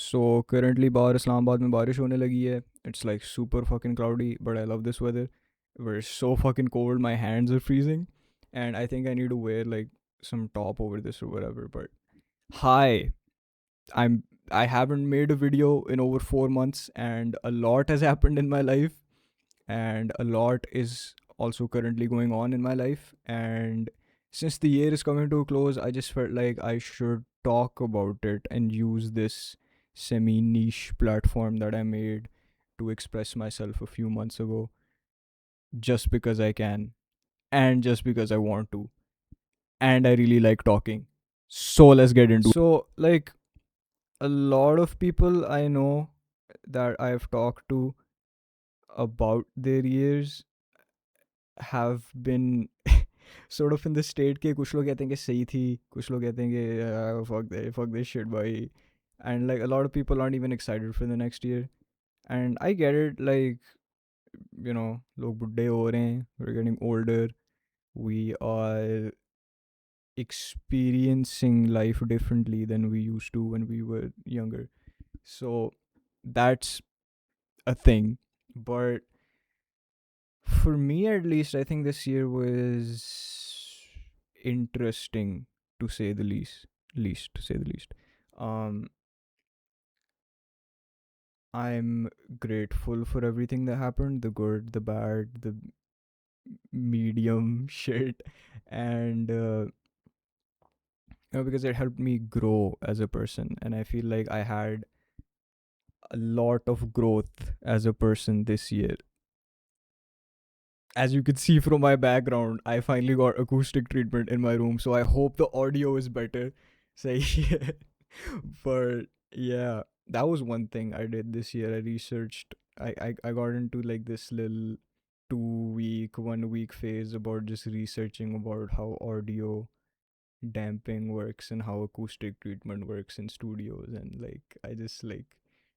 So currently बाहर इस्लामाबाद में बारिश होने लगी है. It's like super fucking cloudy, but I love this weather. We're so fucking cold, my hands are freezing, and I think I need to wear like some top over this or whatever. But hi, I'm I haven't made a video in over 4 months, and a lot has happened in my life, and a lot is also currently going on in my life. And since the year is coming to a close, I just felt like I should talk about it and use this semi niche platform that I made to express myself a few months ago, just because I can and just because I want to. And I really like talking. So let's get into it. So, like, a lot of people I know that I've talked to about their years have been sort of in the state के कुछ लोग कहते हैं कि सही थी, कुछ लोग कहते हैं कि fuck this shit boy, and like a lot of people aren't even excited for the next year. And I get it, like, you know, लोग बुड्ढे हो रहे हैं, we're getting older, we are experiencing life differently than we used to when we were younger. So that's a thing. But for me, at least, I think this year was interesting, to say the least. Least to say the least. Um, I'm grateful for everything that happened, the good, the bad, the medium shit, and because it helped me grow as a person, and I feel like I had a lot of growth as a person this year. As you can see from my background, I finally got acoustic treatment in my room, so I hope the audio is better. Say, but yeah, that was one thing I did this year. I researched. I got into like this little 2 week, 1 week phase about just researching about how audio damping works and how acoustic treatment works in studios, and like I just like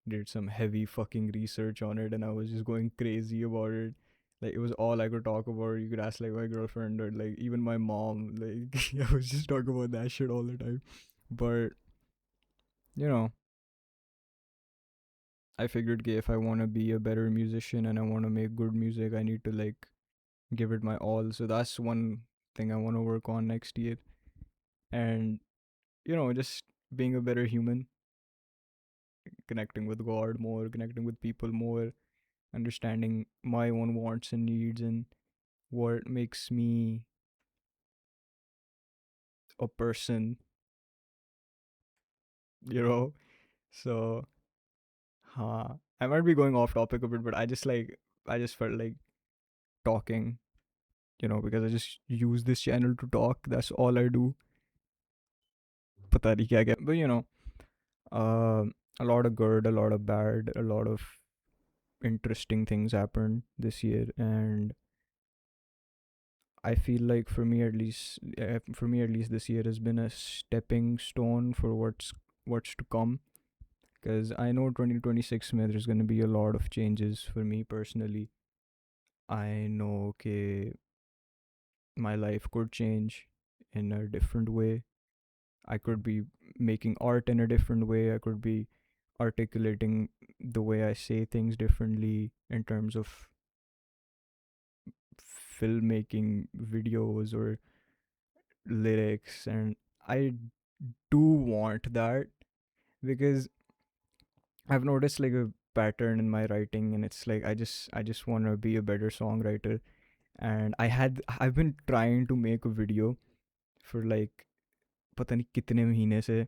did some heavy fucking research on it, and I was just going crazy about it. Like it was all I could talk about. You could ask like my girlfriend or like even my mom. Like I was just talking about that shit all the time. But you know, I figured if I want to be a better musician and I want to make good music, I need to like give it my all. So that's one thing I want to work on next year. And just being a better human, connecting with God more, connecting with people more, understanding my own wants and needs and what makes me a person, you know? So, I might be going off topic a bit, but I just felt like talking, because I just use this channel to talk. That's all I do. पता नहीं क्या क्या. But, a lot of good, a lot of bad, a lot of interesting things happened this year, and I feel like for me at least, this year has been a stepping stone for what's to come. Because I know 2026 में there's gonna be a lot of changes for me personally. I know okay, my life could change in a different way. I could be making art in a different way. I could be articulating the way I say things differently in terms of filmmaking videos or lyrics, and I do want that because I've noticed like a pattern in my writing, and it's like I just want to be a better songwriter. And I've been trying to make a video for like पता नहीं कितने महीने से,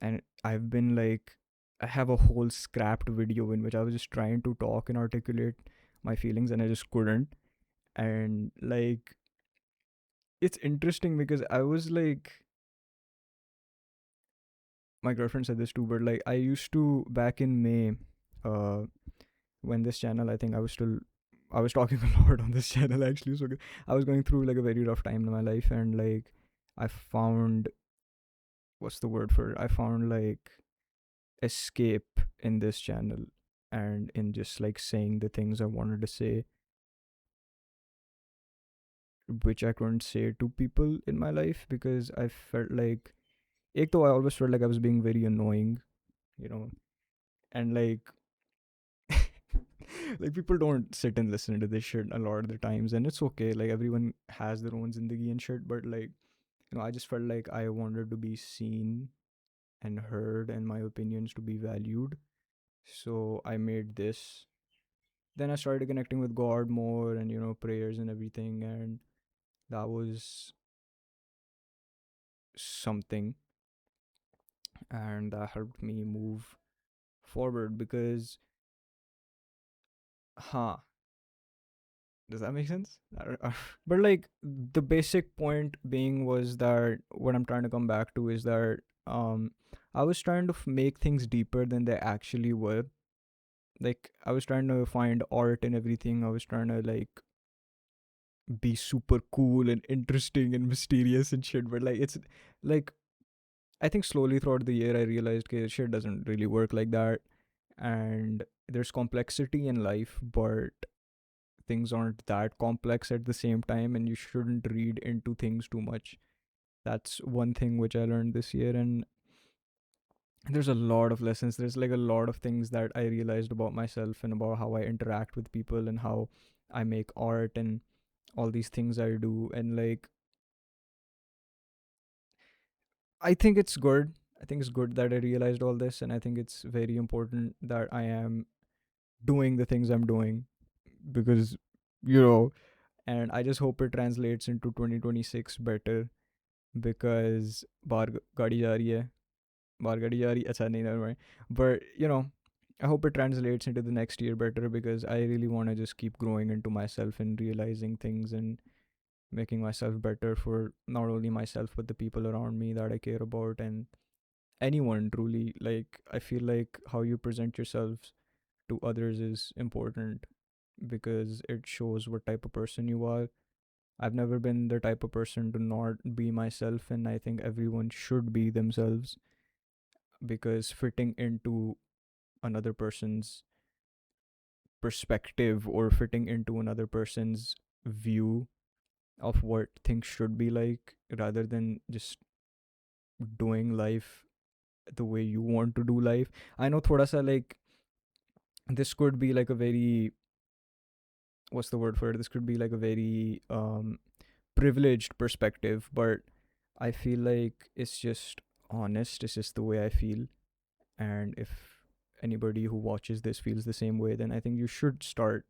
and I've been like I have a whole scrapped video in which I was just trying to talk and articulate my feelings, and I just couldn't. And like it's interesting because I was like, my girlfriend said this too, but like I used to back in May, uh, when this channel, I think I was talking a lot on this channel actually. So I was going through like a very rough time in my life, and like I found, what's the word for it? I found like escape in this channel and in just like saying the things I wanted to say, which I couldn't say to people in my life because I felt like, ek I always felt like I was being very annoying you know, and like like people don't sit and listen to this shit a lot of the times, and it's okay. Like everyone has their own zindagi and shit, but like I just felt like I wanted to be seen and heard, and my opinions to be valued. So I made this. Then I started connecting with God more, and prayers and everything, and that was something, and that helped me move forward because, huh? Does that make sense? But like the basic point being was that what I'm trying to come back to is that I was trying to make things deeper than they actually were. Like I was trying to find art in everything. I was trying to like be super cool and interesting and mysterious and shit. But like it's like I think slowly throughout the year I realized okay, shit doesn't really work like that. And there's complexity in life, but things aren't that complex at the same time, and you shouldn't read into things too much. That's one thing which I learned this year, and there's a lot of lessons. There's like a lot of things that I realized about myself and about how I interact with people and how I make art and all these things I do. And like I think it's good. I think it's good that I realized all this, and I think it's very important that I am doing the things I'm doing because you know and I just hope it translates into 2026 better because बाहर गाड़ी जा रही है बाहर गाड़ी जा रही अच्छा नहीं never mind. But I hope it translates into the next year better because I really want to just keep growing into myself and realizing things and making myself better for not only myself but the people around me that I care about and anyone truly. Like I feel like how you present yourselves to others is important because it shows what type of person you are. I've never been the type of person to not be myself, and I think everyone should be themselves because fitting into another person's perspective or fitting into another person's view of what things should be like rather than just doing life the way you want to do life. I know thoda sa like this could be like a very what's the word for it? This could be like a very privileged perspective, but I feel like it's just honest. It's just the way I feel. And if anybody who watches this feels the same way, then I think you should start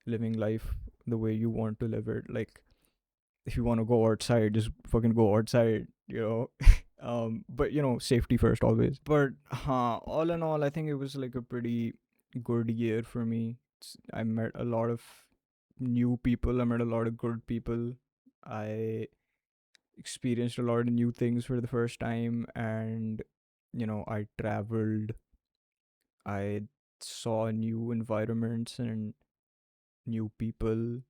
living life the way you want to live it. Like, if you want to go outside, just fucking go outside. But safety first always. But all in all, I think it was like a pretty good year for me. I met a lot of new people. I met a lot of good people. I experienced a lot of new things for the first time, and I traveled. I saw new environments and new people,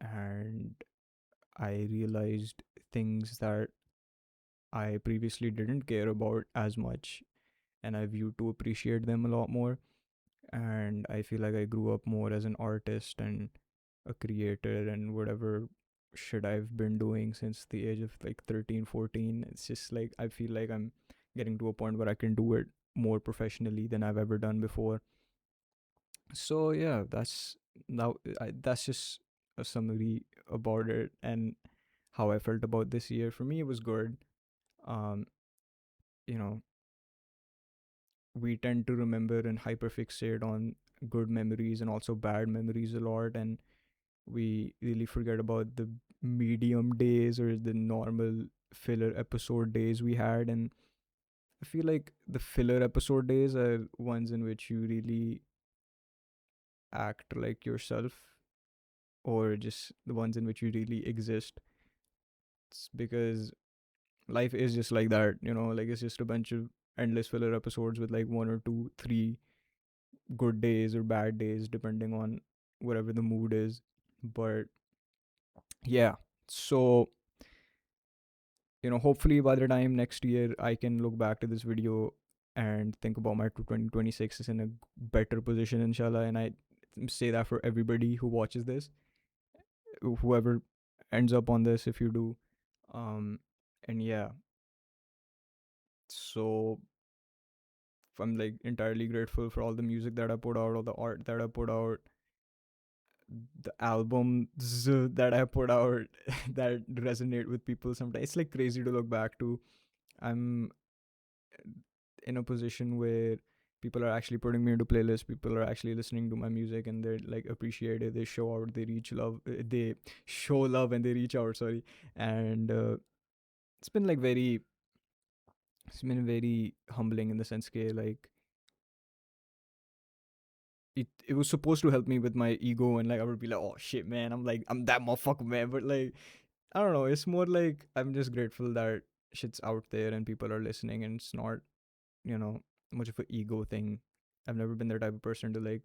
and I realized things that I previously didn't care about as much, and I viewed to appreciate them a lot more. And I feel like I grew up more as an artist and a creator and whatever shit I've been doing since the age of like 13, 14. It's just like I feel like I'm getting to a point where I can do it more professionally than I've ever done before. So yeah, that's just a summary about it and how I felt about this year. For me, it was good. Um, you know, we tend to remember and hyperfixate on good memories and also bad memories a lot, and we really forget about the medium days or the normal filler episode days we had. And I feel like the filler episode days are ones in which you really act like yourself, or just the ones in which you really exist. It's because life is just like that, like it's just a bunch of endless filler episodes with like one or two, three good days or bad days, depending on whatever the mood is. But yeah, so hopefully by the time next year I can look back to this video and think about my 2026 is in a better position, inshallah. And I say that for everybody who watches this, whoever ends up on this, if you do. um and yeah, so I'm like entirely grateful for all the music that I put out, all the art that I put out, the albums that I put out that resonate with people sometimes. It's like crazy to look back to. I'm in a position where people are actually putting me into playlists, people are actually listening to my music, and they're like appreciate it, they show out, they reach love, they show love and they reach out, sorry. And it's been like very, it's been very humbling in the sense that like it was supposed to help me with my ego, and like I would be like, oh shit man, I'm that motherfucker man, but like I don't know, it's more like I'm just grateful that shit's out there and people are listening, and it's not, you know, much of an ego thing. I've never been the type of person to like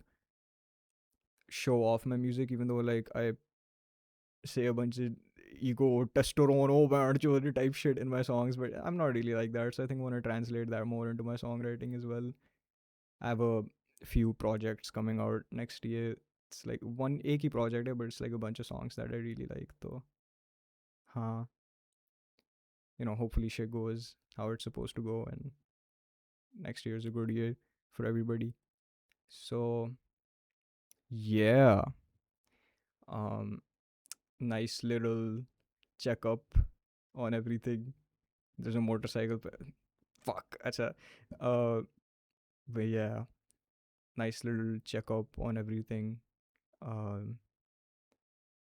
show off my music, even though like I say a bunch of ego testosterone over type shit in my songs, but I'm not really like that. So I think I want to translate that more into my songwriting as well. I have a few projects coming out next year. It's like one achy project, but it's like a bunch of songs that I really like. Though, huh? You know, hopefully shit goes how it's supposed to go, and next year is a good year for everybody. So yeah, um, nice little checkup on everything. There's a motorcycle. Fuck, that's a. But yeah, nice little checkup on everything. Um,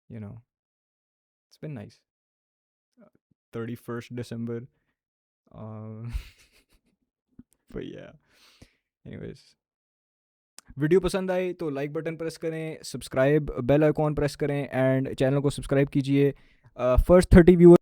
you know, it's been nice. 31st December. Um, but yeah. Anyways, video पसंद आए तो like button press करें, subscribe bell icon press करें, and channel को subscribe कीजिए. First 30 viewer